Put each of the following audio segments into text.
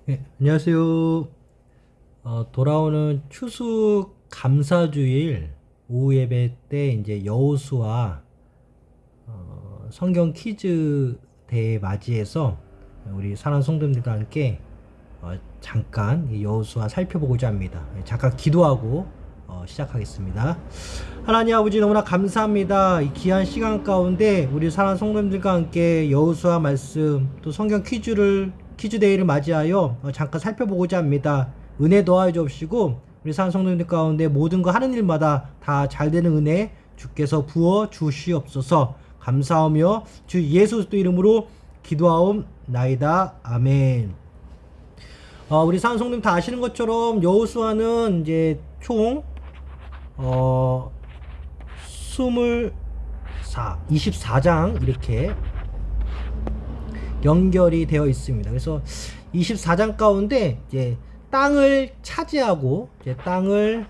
네, 안녕하세요. 돌아오는 추수 감사주일 오후 예배 때 이제 여호수아 성경 퀴즈 대회 맞이해서 우리 사랑하는 성도님들과 함께 잠깐 이 여호수아 살펴보고자 합니다. 잠깐 기도하고 시작하겠습니다. 하나님 아버지 너무나 감사합니다. 이 귀한 시간 가운데 우리 사랑하는 성도님들과 함께 여호수아 말씀 또 성경 퀴즈 대회를 맞이하여 잠깐 살펴보고자 합니다. 은혜 더하여 주옵시고 우리 사랑하는 성도님들 가운데 모든 거 하는 일마다 다 잘 되는 은혜 주께서 부어 주시옵소서. 감사하며 주 예수 그리스도 이름으로 기도하옵나이다. 아멘. 우리 사랑하는 성도님 다 아시는 것처럼 여호수아는 이제 총 24장 이렇게 연결이 되어 있습니다. 그래서 24장 가운데 이제 땅을 차지하고 이제 땅을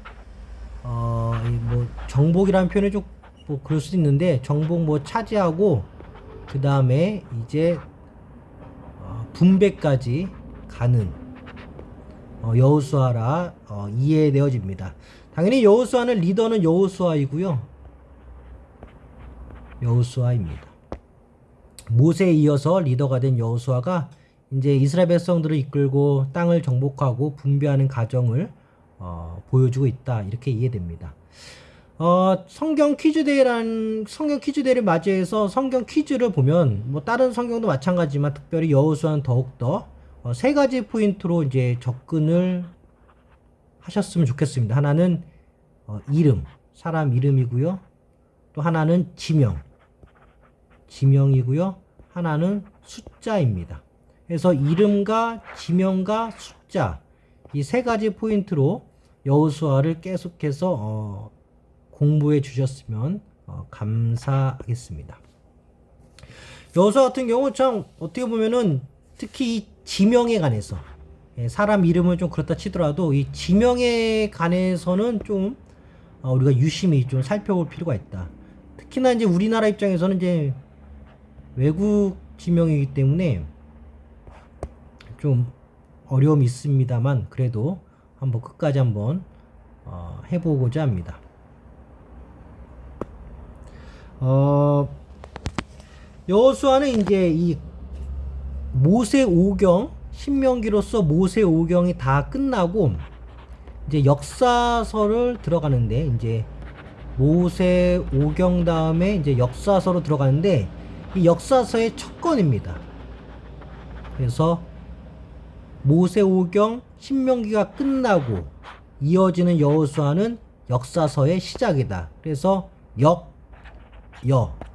뭐 정복이라는 표현이 좀 뭐 그럴 수도 있는데 정복 뭐 차지하고 그 다음에 이제 분배까지 가는 여호수아라 이해되어집니다. 당연히 여호수아는 리더는 여호수아이고요. 여호수아입니다. 모세에 이어서 리더가 된 여호수아가 이제 이스라엘 백성들을 이끌고 땅을 정복하고 분배하는 과정을 보여주고 있다. 이렇게 이해됩니다. 성경 퀴즈대회를 맞이해서 성경 퀴즈를 보면 뭐 다른 성경도 마찬가지지만 특별히 여호수아는 더욱더 세 가지 포인트로 이제 접근을 하셨으면 좋겠습니다. 하나는 이름, 사람 이름이고요. 또 하나는 지명이고요. 하나는 숫자입니다. 그래서 이름과 지명과 숫자 이 세 가지 포인트로 여호수아를 계속해서 공부해 주셨으면 감사하겠습니다. 여호수아 같은 경우 참 어떻게 보면은 특히 이 지명에 관해서 사람 이름은 좀 그렇다 치더라도 이 지명에 관해서는 좀 우리가 유심히 좀 살펴볼 필요가 있다. 특히나 이제 우리나라 입장에서는 이제 외국 지명이기 때문에 좀 어려움이 있습니다만 그래도 한번 끝까지 한번 해보고자 합니다. 여호수아는 이제 이 모세 오경 신명기로서 모세 오경이 다 끝나고 이제 역사서를 들어가는데 이제 모세 오경 다음에 이제 역사서로 들어가는데 이 역사서의 첫 권입니다. 그래서 모세 오경 신명기가 끝나고 이어지는 여호수아는 역사서의 시작이다. 그래서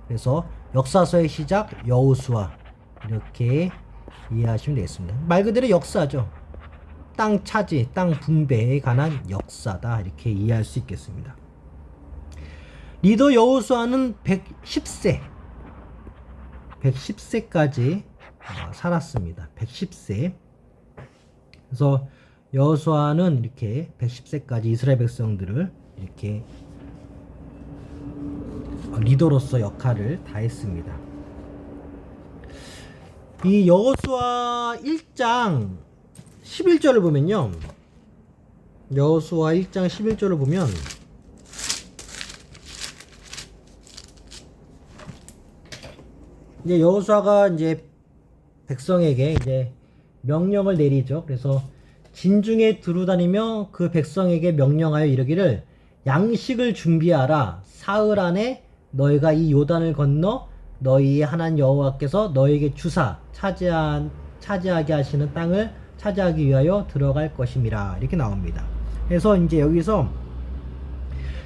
그래서 역사서의 시작 여호수아 이렇게 이해하시면 되겠습니다. 말 그대로 역사죠. 땅 차지, 땅 분배에 관한 역사다. 이렇게 이해할 수 있겠습니다. 리더 여호수아는 110세까지 살았습니다. 110세. 그래서 여호수아는 이렇게 110세까지 이스라엘 백성들을 이렇게 리더로서 역할을 다했습니다. 이 여호수아 1장 11절을 보면요. 여호수아 1장 11절을 보면 이제 여호수아가 이제 백성에게 이제 명령을 내리죠. 그래서 진중에 두루다니며 그 백성에게 명령하여 이르기를 양식을 준비하라. 사흘 안에 너희가 이 요단을 건너 너희 하나님 여호와께서 너희에게 주사 차지하게 하시는 땅을 차지하기 위하여 들어갈 것임이라. 이렇게 나옵니다. 그래서 이제 여기서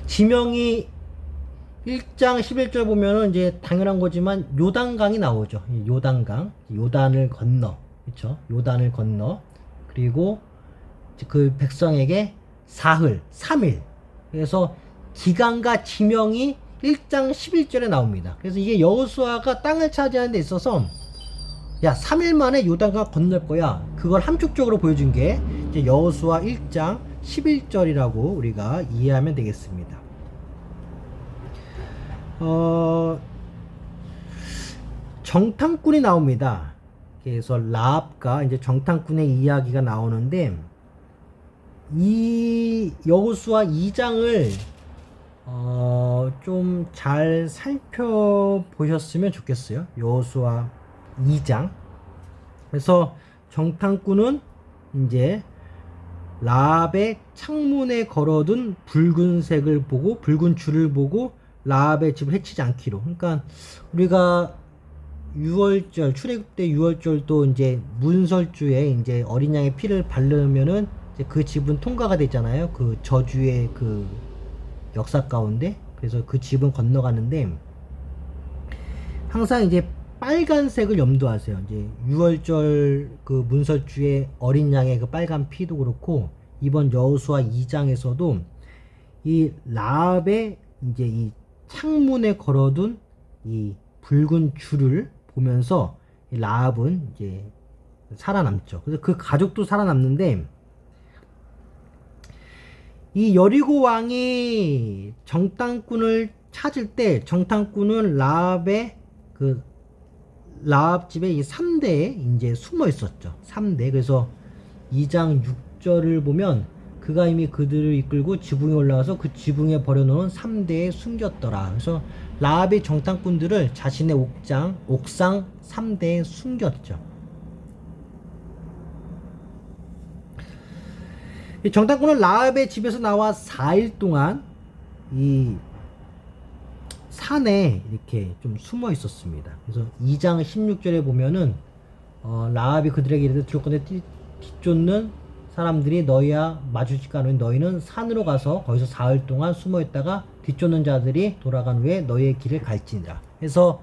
지명이 1장 11절 보면은 이제 당연한 거지만 요단강이 나오죠. 요단강, 요단을 건너, 그렇죠? 요단을 건너 그리고 그 백성에게 사흘, 3일. 그래서 기간과 지명이 1장 11절에 나옵니다. 그래서 이게 여호수아가 땅을 차지하는 데 있어서 야 3일 만에 요단강 건널 거야. 그걸 함축적으로 보여준 게 이제 여호수아 1장 11절이라고 우리가 이해하면 되겠습니다. 정탐꾼이 나옵니다. 그래서 라합과 이제 정탐꾼의 이야기가 나오는데, 이 여호수아 2장을 좀 잘 살펴보셨으면 좋겠어요. 여호수아 2장. 그래서 정탐꾼은 이제 라합의 창문에 걸어둔 붉은색을 보고, 붉은 줄을 보고 라합의 집을 해치지 않기로. 그러니까 우리가 6월절, 출애굽 때 6월절도 이제 문설주에 이제 어린 양의 피를 바르면은 이제 그 집은 통과가 되잖아요. 그 저주의 그 역사 가운데. 그래서 그 집은 건너가는데, 항상 이제 빨간색을 염두하세요. 이제 6월절 그 문설주의 어린 양의 그 빨간 피도 그렇고, 이번 여호수아 2장에서도 이 라합의 이제 이 창문에 걸어둔 이 붉은 줄을 보면서 라합은 이제 살아남죠. 그래서 그 가족도 살아남는데, 이 여리고 왕이 정탐꾼을 찾을 때 정탐꾼은 라합의 그 라합 집에 이 3대에 이제 숨어 있었죠. 3대. 그래서 2장 6절을 보면 그가 이미 그들을 이끌고 지붕에 올라가서 그 지붕에 버려놓은 3대에 숨겼더라. 그래서 라합의 정탐꾼들을 자신의 옥상 3대에 숨겼죠. 이 정탐꾼은 라합의 집에서 나와 4일 동안 이 산에 이렇게 좀 숨어 있었습니다. 그래서 2장 16절에 보면은 라합이 그들에게 이르되 두렵건대 뒤쫓는 사람들이 너희와 마주치지 않으면 너희는 산으로 가서 거기서 4일 동안 숨어 있다가 뒤쫓는 자들이 돌아간 후에 너희의 길을 갈지니라. 그래서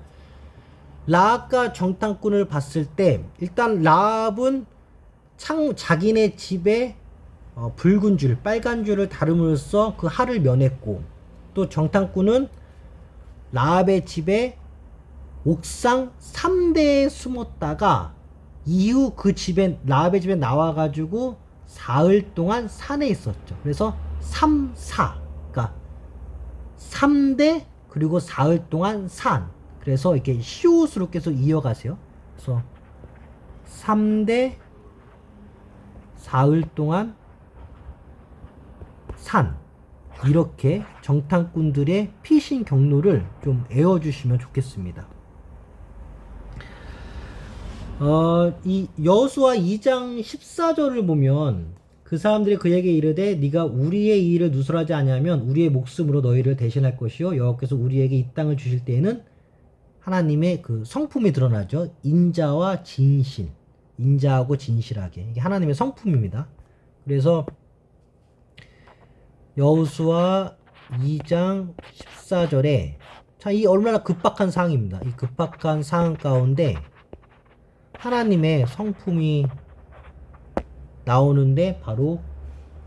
라합과 정탐꾼을 봤을 때 일단 라합은 자기네 집에 붉은 줄, 빨간 줄을 다름으로써 그 할을 면했고, 또 정탐꾼은 라합의 집에 옥상 3대에 숨었다가 이후 그 집에 라합의 집에 나와가지고 4일 동안 산에 있었죠. 그래서 3, 4, 그러니까 3대 그리고 4일 동안 산. 그래서 이렇게 시옷으로 계속 이어가세요. 그래서 3대 4일 동안 산. 이렇게 정탐꾼들의 피신 경로를 좀 외워주시면 좋겠습니다. 이 여호수아 2장 14절을 보면 그 사람들이 그에게 이르되 네가 우리의 일을 누설하지 아니하면 우리의 목숨으로 너희를 대신할 것이요 여호와께서 우리에게 이 땅을 주실 때에는 하나님의 그 성품이 드러나죠. 인자와 진실, 인자하고 진실하게, 이게 하나님의 성품입니다. 그래서 여호수아 2장 14절에 자, 이 얼마나 급박한 상황입니다. 이 급박한 상황 가운데 하나님의 성품이 나오는데 바로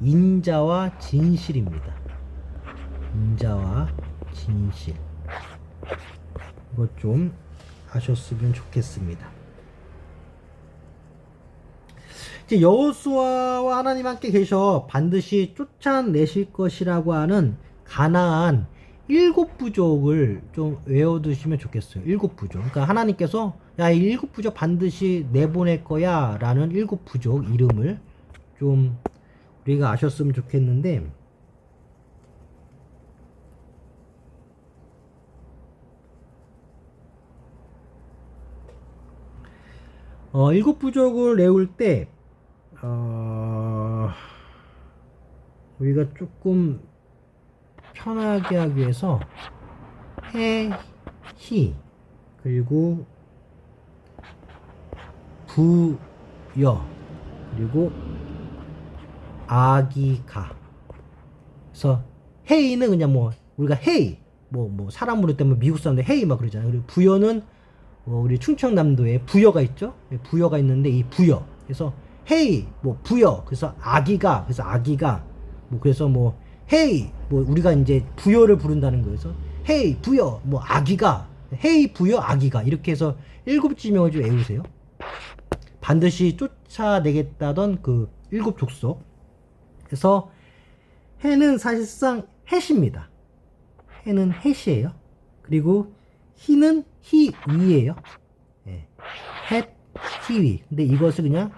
인자와 진실입니다. 인자와 진실. 이것 좀 아셨으면 좋겠습니다. 이제 여호수아와 하나님 함께 계셔 반드시 쫓아내실 것이라고 하는 가나안 7부족을 좀 외워두시면 좋겠어요. 7부족. 그러니까 하나님께서 야, 이 7부족 반드시 내보낼 거야 라는 7부족 이름을 좀 우리가 아셨으면 좋겠는데, 7부족을 외울 때 우리가 조금 편하게 하기 위해서 해, 히, 그리고 부여, 그리고 아기가. 그래서 헤이는 그냥 뭐 우리가 헤이 뭐 사람으로 때문에 미국 사람들 헤이 막 그러잖아요. 그리고 부여는 우리 충청남도에 부여가 있죠. 부여가 있는데 이 부여. 그래서 헤이 뭐 부여. 그래서 아기가. 그래서 아기가 뭐 그래서 뭐 헤이 뭐 우리가 이제 부여를 부른다는 거예요. 그래서 헤이 부여 뭐 아기가. 헤이 부여 아기가. 이렇게 해서 7지명을 좀 외우세요. 반드시 쫓아내겠다던 그 7족속. 그래서 해는 사실상 헷입니다. 해는 헷이에요. 그리고 히는 히이에요. 헷, 히위. 근데 이것을 그냥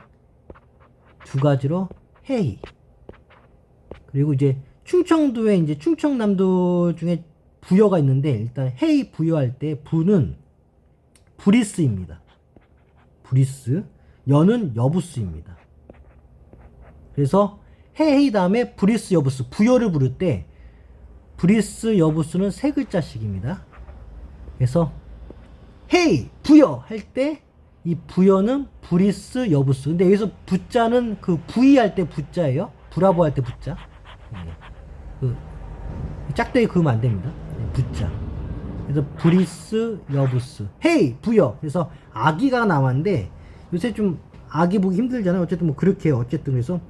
두 가지로 헤이. 그리고 이제 충청도에 이제 충청남도 중에 부여가 있는데 일단 헤이 부여할 때 부는 브리스입니다. 브리스. 여는 여부스입니다. 그래서 헤이 다음에 브리스 여부스 부여를 부를 때 브리스 여부스는 세 글자씩입니다. 그래서 헤이 부여 할 때 이 부여는 브리스 여부스. 근데 여기서 부자는 그 부이 할 때 부자예요. 브라보 할 때 부자. 그 짝대기 그으면 안 됩니다. 부자. 그래서 브리스 여부스. 헤이 부여. 그래서 아기가 나왔는데 요새 좀 아기 보기 힘들잖아요. 어쨌든 뭐 그렇게 해요. 어쨌든 그래서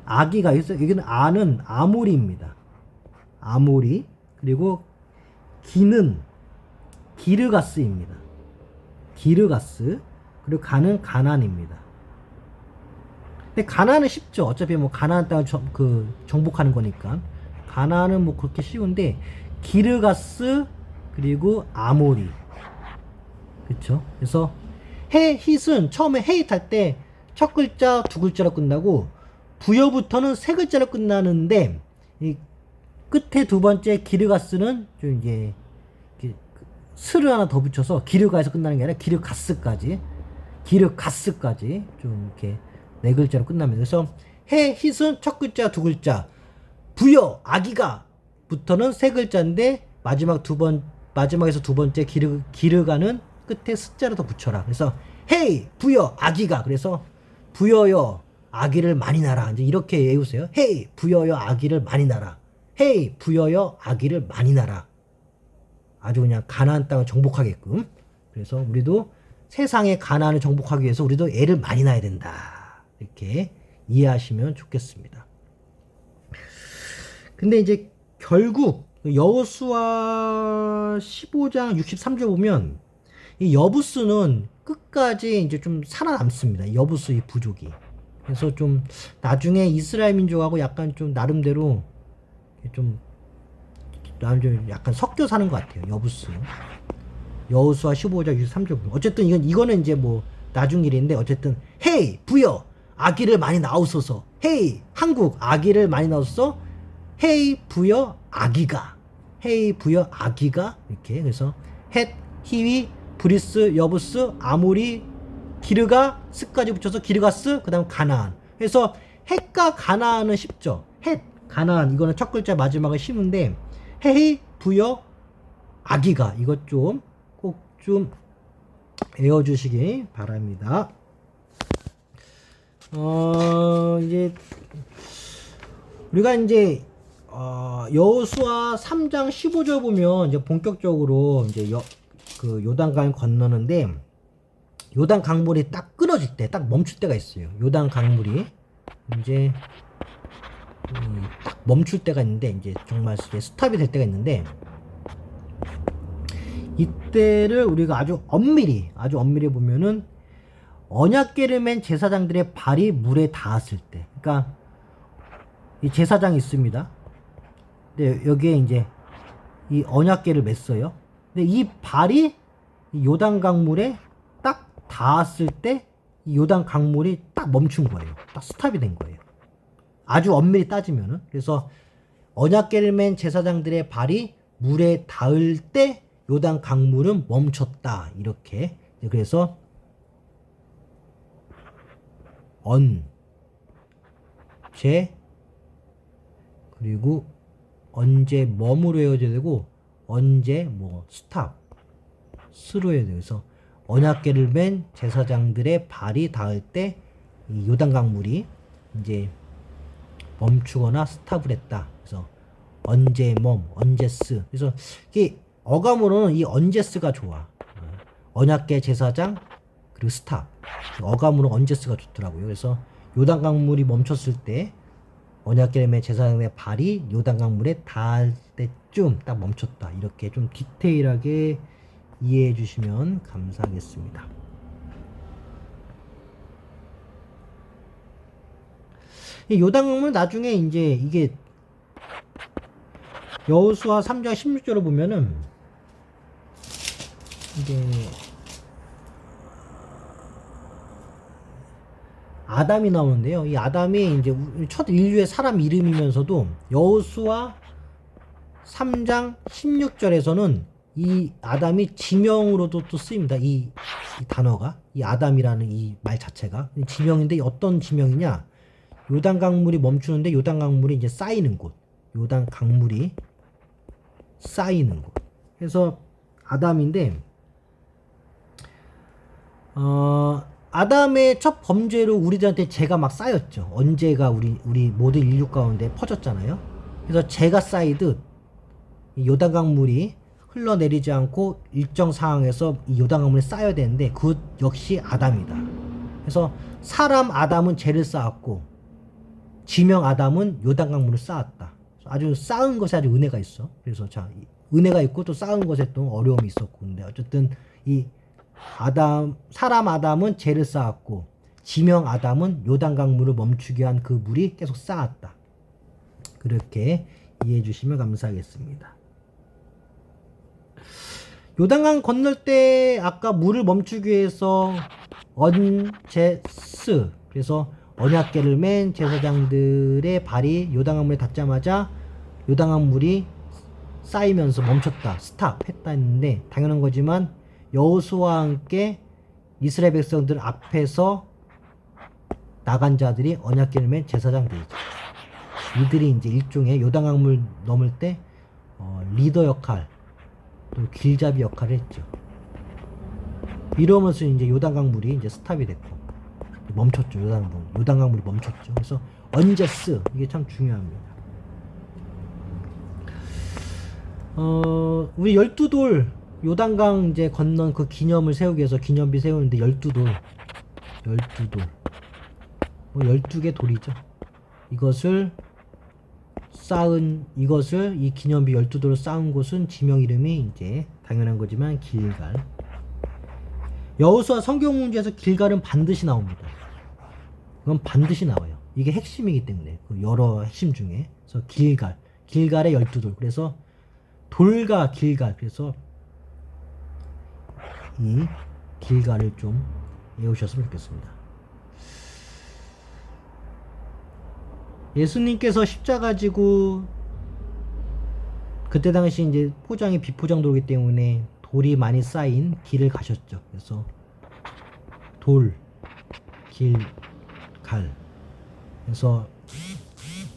아기가 있어. 여기는 아는 아모리입니다. 아모리. 그리고 기는 기르가스입니다. 기르가스. 그리고 가는 가난입니다. 근데 가난은 쉽죠. 어차피 뭐 가나안 땅을 정복하는 거니까. 가난은 뭐 그렇게 쉬운데 기르가스 그리고 아모리. 그쵸? 그래서 헤힛은 처음에 헤잇 할 때 첫 글자 두 글자로 끝나고 부여부터는 세 글자로 끝나는데 이 끝에 두 번째 기르가스는 좀 이제 스를 하나 더 붙여서 기르가에서 끝나는 게 아니라 기르가스까지 좀 이렇게 네 글자로 끝납니다. 그래서 헤힛은 첫 글자 두 글자, 부여 아기가 부터는 세 글자인데 마지막에서 두 번째 기르가는 끝에 스자를 더 붙여라. 그래서 헤이 부여 아기가. 그래서 부여여 아기를 많이 낳아. 이제 이렇게 외우세요. 헤이 부여여 아기를 많이 낳아. 헤이 부여여 아기를 많이 낳아. 아주 그냥 가나안 땅을 정복하게끔. 그래서 우리도 세상의 가나안을 정복하기 위해서 우리도 애를 많이 낳아야 된다. 이렇게 이해하시면 좋겠습니다. 근데 이제 결국 여호수아 15장 63절 보면 이 여부스는 끝까지 이제 좀 살아남습니다. 여부스 이 부족이. 그래서 좀 나중에 이스라엘 민족하고 약간 좀 나름대로 좀 약간 섞여 사는 것 같아요. 여부스. 여호수아 15장 63절. 어쨌든 이거는 이제 뭐 나중 일인데 어쨌든 헤이 부여 아기를 많이 낳으소서. 헤이 한국 아기를 많이 낳으소서. 헤이 부여 아기가. 헤이 부여 아기가. 이렇게. 그래서 헷 히위 브리스 여부스 아모리 기르가 스까지 붙여서 기르가스 그다음 가나안. 그래서 헷과 가나안은 쉽죠. 헷 가나안 이거는 첫 글자 마지막을 쉬운데 헤이 부여 아기가 이것 좀 꼭 좀 외워주시기 바랍니다. 이제 우리가 이제 여호수아 3장 15절 보면 이제 본격적으로 이제 그 요단강을 건너는데 요단 강물이 딱 끊어질 때, 딱 멈출 때가 있어요. 요단 강물이 이제 딱 멈출 때가 있는데 이제 정말 이제 스탑이 될 때가 있는데 이때를 우리가 아주 엄밀히 보면은 언약궤를 맨 제사장들의 발이 물에 닿았을 때, 그러니까 이 제사장이 있습니다. 근데 여기에 이제 이 언약궤를 맸어요. 근데 이 발이 이 요단 강물에 딱 닿았을 때 이 요단 강물이 딱 멈춘 거예요. 딱 스탑이 된 거예요. 아주 엄밀히 따지면은. 그래서 언약궤를 맨 제사장들의 발이 물에 닿을 때 요단 강물은 멈췄다. 이렇게. 그래서 언제 그리고 언제 뭐으로 외워져야 되고 언제 뭐 스탑 스로 해야 돼요. 그래서 언약궤를 맨 제사장들의 발이 닿을 때 이 요단 강물이 이제 멈추거나 스탑을 했다. 그래서 언제 언제 스. 그래서 이게 어감으로는 이 언제 스가 좋아. 언약궤 제사장 그리고 스탑. 어감으로 언제 스가 좋더라고요. 그래서 요단 강물이 멈췄을 때 언약궤를 맨 제사장의 발이 요단 강물에 닿을 때쯤 딱 멈췄다. 이렇게 좀 디테일하게 이해해 주시면 감사하겠습니다. 이 요단 강물 나중에 이제 이게 여호수아 3장 16절을 보면은 이게 아담이 나오는데요. 이 아담이 이제 첫 인류의 사람 이름이면서도 여호수아 3장 16절에서는 이 아담이 지명으로도 또 쓰입니다. 이 단어가, 이 아담이라는 이 말 자체가 지명인데, 어떤 지명이냐? 요단 강물이 멈추는데 요단 강물이 이제 쌓이는 곳, 요단 강물이 쌓이는 곳. 그래서 아담인데, 아담의 첫 범죄로 우리들한테 죄가 막 쌓였죠. 언제가 우리 모든 인류 가운데 퍼졌잖아요. 그래서 죄가 쌓이듯 이 요단 강물이 흘러내리지 않고 일정 상황에서 이 요단 강물이 쌓여야 되는데, 그 역시 아담이다. 그래서 사람 아담은 죄를 쌓았고 지명 아담은 요단 강물을 쌓았다. 아주 쌓은 것에 아주 은혜가 있어. 그래서 자, 은혜가 있고 또 쌓은 것에 또 어려움이 있었고, 근데 어쨌든 이 사람 아담은 죄를 쌓았고 지명 아담은 요단 강물을 멈추게 한 그 물이 계속 쌓았다. 그렇게 이해해 주시면 감사하겠습니다. 요단강 건널 때 아까 물을 멈추기 위해서 언제스, 그래서 언약궤를 맨 제사장들의 발이 요단강물에 닿자마자 요단강물이 쌓이면서 멈췄다, 스탑 했다 했는데, 당연한 거지만 여호수아와 함께 이스라엘 백성들 앞에서 나간 자들이 언약궤를 맨 제사장들이죠. 이들이 이제 일종의 요단강물 넘을 때 리더 역할, 또 길잡이 역할을 했죠. 이러면서 이제 요단강물이 이제 스탑이 됐고 멈췄죠. 요단강물이 멈췄죠. 그래서 언제스, 이게 참 중요합니다. 우리 12돌 요단강 이제 건넌 그 기념을 세우기 위해서 기념비 세우는데 12돌 12개 돌이죠. 이것을 이 기념비 12돌을 쌓은 곳은 지명 이름이 이제 당연한 거지만 길갈. 여호수아 성경 문제에서 길갈은 반드시 나옵니다. 그건 반드시 나와요. 이게 핵심이기 때문에, 그 여러 핵심 중에. 그래서 길갈의 12돌. 그래서 돌과 길갈. 그래서 이 길갈을 좀 외우셨으면 좋겠습니다. 예수님께서 십자가 지고 그때 당시 이제 포장이 비포장도로기 때문에 돌이 많이 쌓인 길을 가셨죠. 그래서 돌, 길, 갈. 그래서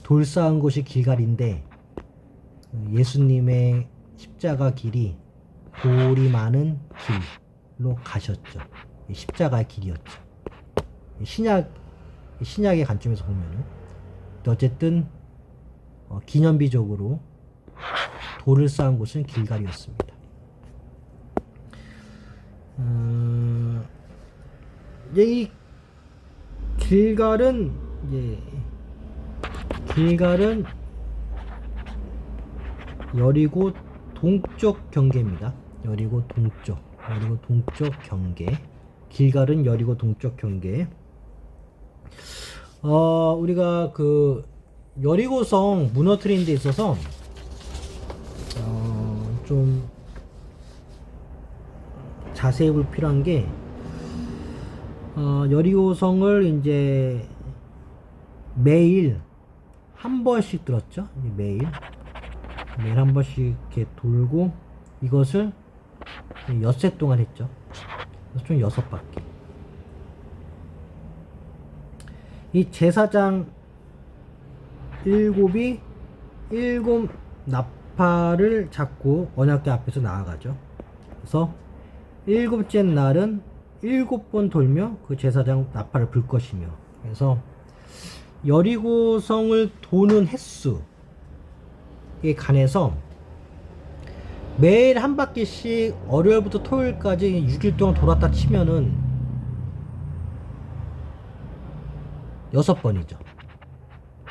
돌 쌓은 곳이 길갈인데, 예수님의 십자가 길이 돌이 많은 길로 가셨죠. 십자가의 길이었죠. 신약의 관점에서 보면은. 어쨌든 기념비적으로 돌을 쌓은 곳은 길갈이었습니다. 이제 이 길갈은 여리고 동쪽 경계입니다. 여리고 동쪽 경계. 길갈은 여리고 동쪽 경계. 우리가 그 여리고성 무너뜨리는 데 있어서 좀 자세히 볼 필요한 게, 여리고성을 이제 매일 한 번씩 들었죠. 매일 한 번씩 이렇게 돌고, 이것을 엿새 동안 했죠. 그래서 총 6바퀴. 이 제사장 7이 7 나팔을 잡고 언약궤 앞에서 나아가죠. 그래서 7째 날은 7번 돌며 그 제사장 나팔을 불 것이며, 그래서 여리고성을 도는 횟수에 관해서 매일 한 바퀴씩 월요일부터 토요일까지 6일 동안 돌았다 치면은 6번이죠.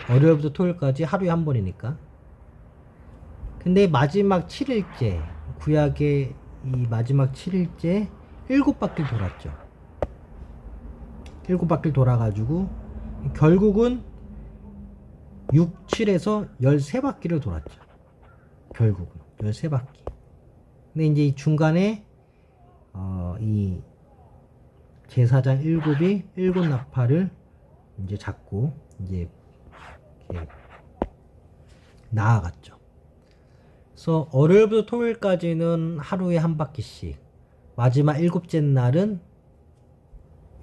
월요일부터 토요일까지 하루에 한 번이니까. 근데 마지막 7일째, 구약의 이 마지막 7일째 7바퀴를 돌았죠. 7바퀴를 돌아가지고 결국은 6, 7에서 13바퀴를 돌았죠. 결국은 13바퀴. 근데 이제 이 중간에 이 제사장 7이 7 나팔을 이제 잡고 이제 이렇게 나아갔죠. 그래서 월요일부터 토요일까지는 하루에 한 바퀴씩, 마지막 일곱째 날은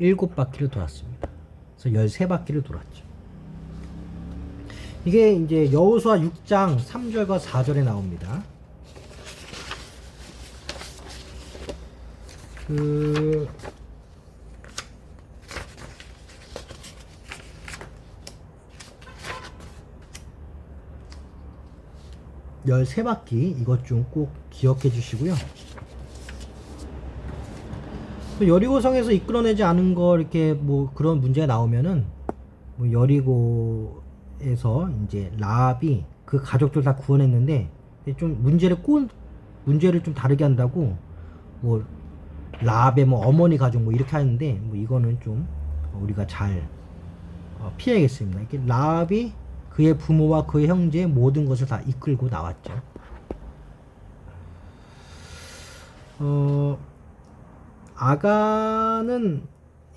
7바퀴를 돌았습니다. 그래서 13바퀴를 돌았죠. 이게 이제 여호수아 6장 3절과 4절에 나옵니다. 그 13바퀴 이것 좀 꼭 기억해 주시고요. 또 여리고성에서 이끌어내지 않은 거 이렇게 뭐 그런 문제가 나오면은 뭐 여리고에서 이제 라합이 그 가족들 다 구원했는데 좀 문제를 좀 다르게 한다고 뭐 라합의 뭐 어머니 가족 뭐 이렇게 하는데 뭐 이거는 좀 우리가 잘 피해야겠습니다. 이렇게 라합이 그의 부모와 그의 형제의 모든 것을 다 이끌고 나왔죠. 아간은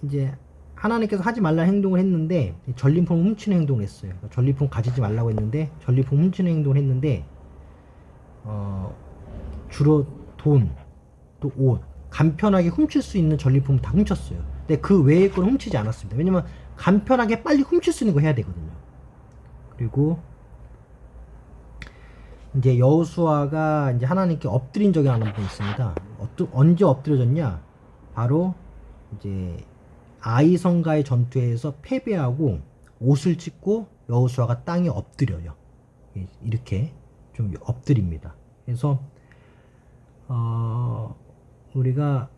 이제 하나님께서 하지 말라는 행동을 했는데 전리품을 훔치는 행동을 했어요. 전리품 가지지 말라고 했는데 전리품 훔치는 행동을 했는데 주로 돈, 또 옷, 간편하게 훔칠 수 있는 전리품을 다 훔쳤어요. 근데 그 외의 걸 훔치지 않았습니다. 왜냐면 간편하게 빨리 훔칠 수 있는 거 해야 되거든요. 그리고 이제 여호수아가 이제 하나님께 엎드린 적이 하나 있습니다. 언제 엎드려졌냐? 바로 이제 아이성과의 전투에서 패배하고 옷을 찢고 여호수아가 땅에 엎드려요. 이렇게 좀 엎드립니다. 그래서 우리가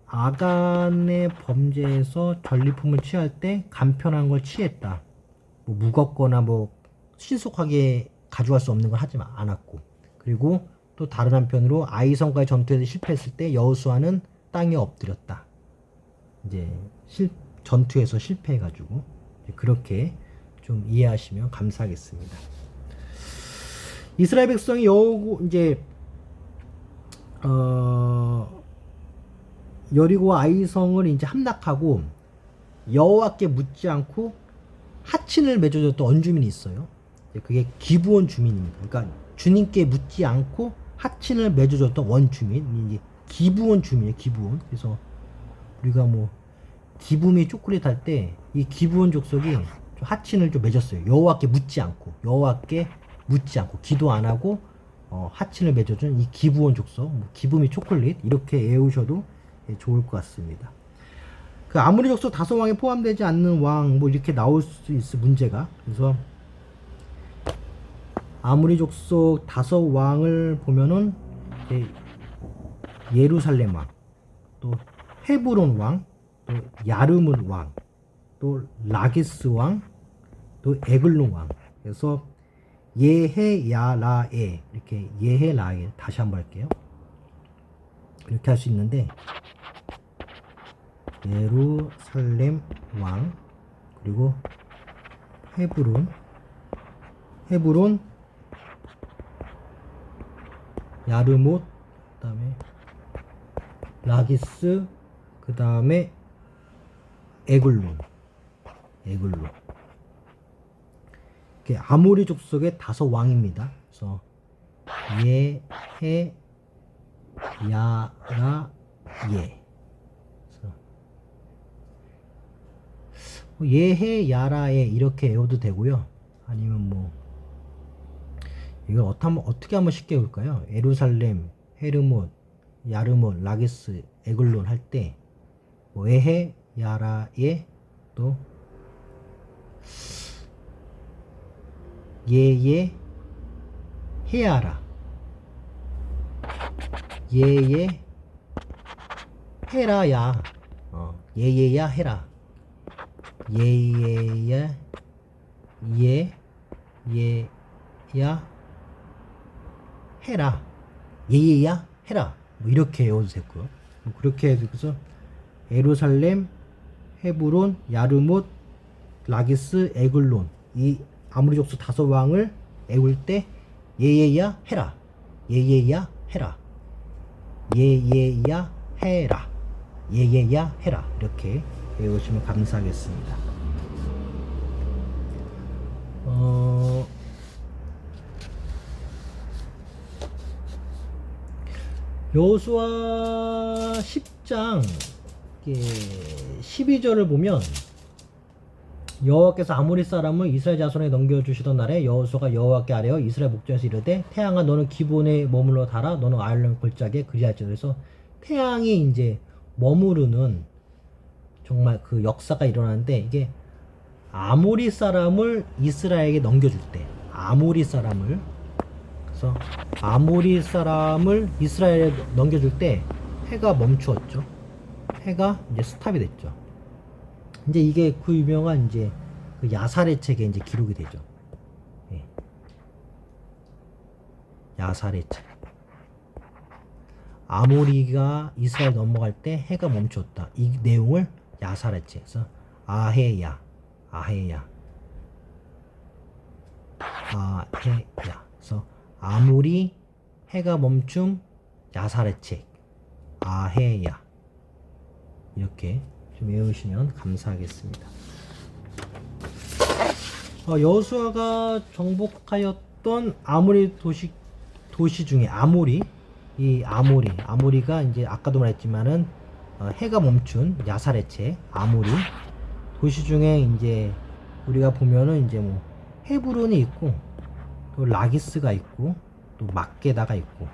아간의 범죄에서 전리품을 취할 때 간편한 걸 취했다. 뭐 무겁거나 뭐 신속하게 가져갈 수 없는 걸 하지 않았고, 그리고 또 다른 한편으로 아이성과의 전투에서 실패했을 때 여호수아는 땅에 엎드렸다. 이제 전투에서 실패해가지고 그렇게 좀 이해하시면 감사하겠습니다. 이스라엘 백성이 이제 여리고와 아이성을 이제 함락하고 여호와께 묻지 않고 하친을 맺어줬던 원주민이 있어요. 그게 기브온 주민입니다. 그러니까 주님께 묻지 않고 하친을 맺어줬던 원주민, 기브온 주민이에요. 기브온. 그래서 우리가 뭐 디브미 초콜릿 할 때 이 기브온 족속이 하친을 좀 맺었어요. 여호와께 묻지 않고 기도 안 하고 하친을 맺어준 이 기브온 족속, 뭐 기브미 초콜릿 이렇게 외우셔도 좋을 것 같습니다. 그 아모리 족속 다섯 왕에 포함되지 않는 왕 뭐 이렇게 나올 수 있어 문제가. 그래서 아모리 족속 다섯 왕을 보면은 예루살렘 왕, 또 헤브론 왕, 또 야르문 왕, 또 라기스 왕, 또 에글론 왕. 그래서 예헤야라에 이렇게 예헤라에 다시 한번 할게요. 이렇게 할 수 있는데 예루살렘 왕, 그리고 헤브론, 야르못, 그 다음에 라기스, 그 다음에 에글론. 이게 아모리 족속의 다섯 왕입니다. 그래서 예헤야라예. 예헤야라에 이렇게 외워도 되고요. 아니면 뭐 이걸 어떻게 한번 쉽게 외울까요? 예루살렘, 헤르못, 야르못, 라기스, 에글론 할 때 뭐 예헤야라에 또 예예헤야라, 예예헤라야, 예예야 헤라, 예예야 헤라, 예예야 헤라, 뭐 이렇게 외워도 되고요. 뭐 그렇게 해서 예루살렘, 헤브론, 야르못, 라기스, 에글론, 이 아모리 족속 다섯 왕을 외울 때 예예야 헤라, 예예야 헤라, 예예야 헤라, 예예야 헤라 이렇게 외우시면 감사하겠습니다. 여호수아 10장 12절을 보면 여호와께서 아모리 사람을 이스라엘 자손에 넘겨주시던 날에 여호수아가 여호와께 아뢰어 이스라엘 목전에서 이르되 태양아 너는 기본에 머물러 달아 너는 아일론 골짜기에 그리할지어다. 그래서 태양이 이제 머무르는 정말 그 역사가 일어나는데 이게 아모리 사람을 이스라엘에게 넘겨줄 때 아모리 사람을 그래서 아모리 사람을 이스라엘에 넘겨줄 때 해가 멈추었죠. 해가 이제 스탑이 됐죠. 이제 이게 그 유명한 이제 그 야살의 책에 이제 기록이 되죠. 예. 야살의 책. 아모리가 이스라엘 넘어갈 때 해가 멈췄다. 이 내용을 야살의 책에서 아헤야. 그래서 아모리 해가 멈춤 야살의 책 아헤야 이렇게 좀 외우시면 감사하겠습니다. 여호수아가 정복하였던 아모리 도시 중에 아모리가 이제 아까도 말했지만은 해가 멈춘 야살의 책 아모리 도시 중에 이제 우리가 보면은 이제 뭐 헤브론이 있고 또 라기스가 있고 또 막게다가 있고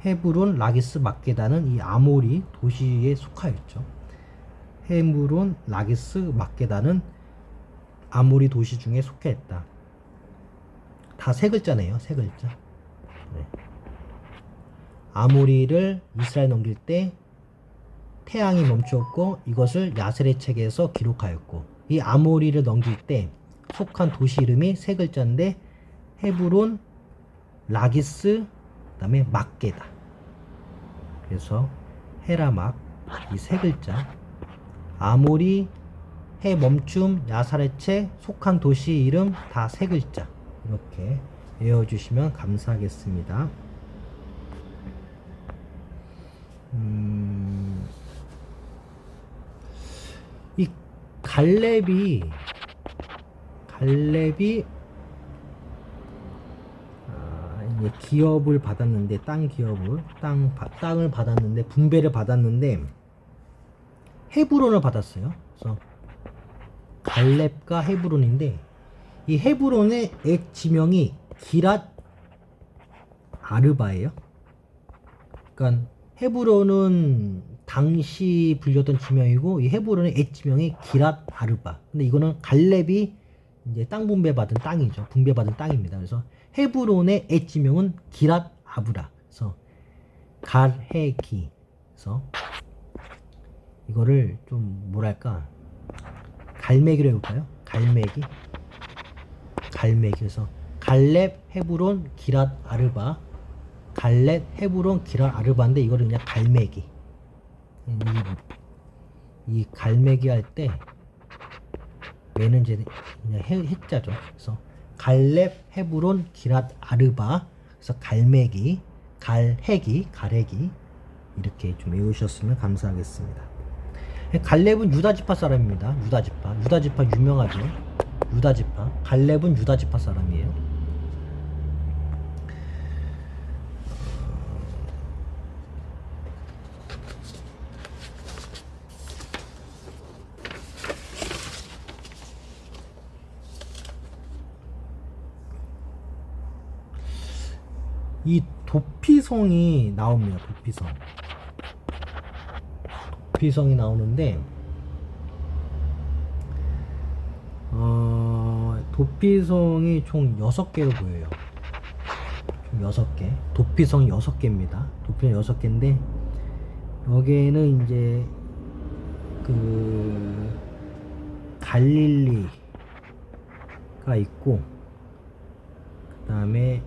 헤브론, 라기스, 막게다는 이 아모리 도시에 속하였죠. 헤브론, 라기스, 막게다는 아모리 도시 중에 속해있다. 다 세 글자네요. 세 글자. 네. 아모리를 이스라엘 넘길 때 태양이 멈추었고 이것을 야셀의 책에서 기록하였고 이 아모리를 넘길 때 속한 도시 이름이 세 글자인데 헤브론, 라기스, 그 다음에 막게다. 그래서 헤라막 이 세 글자 아모리, 해 멈춤, 야살의 책, 속한 도시 이름 다 세 글자 이렇게 외워주시면 감사하겠습니다. 이 갈렙이 이제 기업을 받았는데 땅을 받았는데 분배를 받았는데 헤브론을 받았어요. 그래서 갈렙과 헤브론인데 이 헤브론의 옛 지명이 기랏 아르바예요. 그러니까 헤브론은 당시 불렸던 지명이고 이 헤브론의 옛 지명이 기랏 아르바. 근데 이거는 갈렙이 이제 땅 분배받은 땅이죠. 분배받은 땅입니다. 그래서 헤브론의 옛 지명은 기랏 아브라. 그래서 갈헤기. 그래서 이거를 좀 뭐랄까 갈매기로 해볼까요? 갈매기. 그래서 갈렙, 헤브론, 기랏 아르바. 갈렙, 헤브론, 기랏 아르바인데 이거를 그냥 갈매기. 이 갈매기 할 때 매는 이제 그냥 해자죠. 그래서 갈렙, 헤브론, 기랏 아르바. 그래서 갈매기, 갈헤기 이렇게 좀 외우셨으면 감사하겠습니다. 갈렙은 유다지파 사람입니다. 유다지파 유명하죠. 유다지파. 갈렙은 유다지파 사람이에요. 이 도피성이 나옵니다. 도피성이 나오는데 도피성이 총 6개로 보여요. 총 6개. 도피성이 6개입니다. 도피성 6개인데 여기에는 이제 그 갈릴리가 있고 그 다음에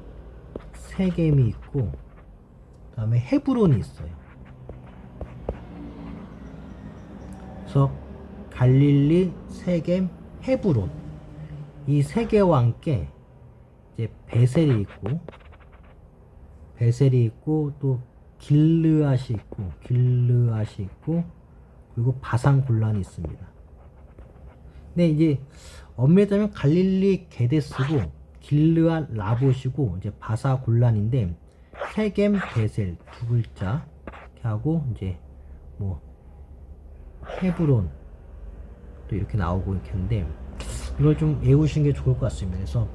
세겜이 있고 그 다음에 헤브론이 있어요. 그래서 갈릴리, 세겜, 헤브론 이 세 개와 함께 이제 베셀이 있고 또 길르앗이 있고 그리고 바산 골란이 있습니다. 네, 이제 엄밀히 따면 갈릴리 게데스고 길르앗 라봇이고 이제 바사 골란인데 세겜 베셀 두 글자 이렇게 하고 이제 뭐 헤브론 또 이렇게 나오고 이렇게 했는데 이걸 좀 외우시는 게 좋을 것 같습니다. 그래서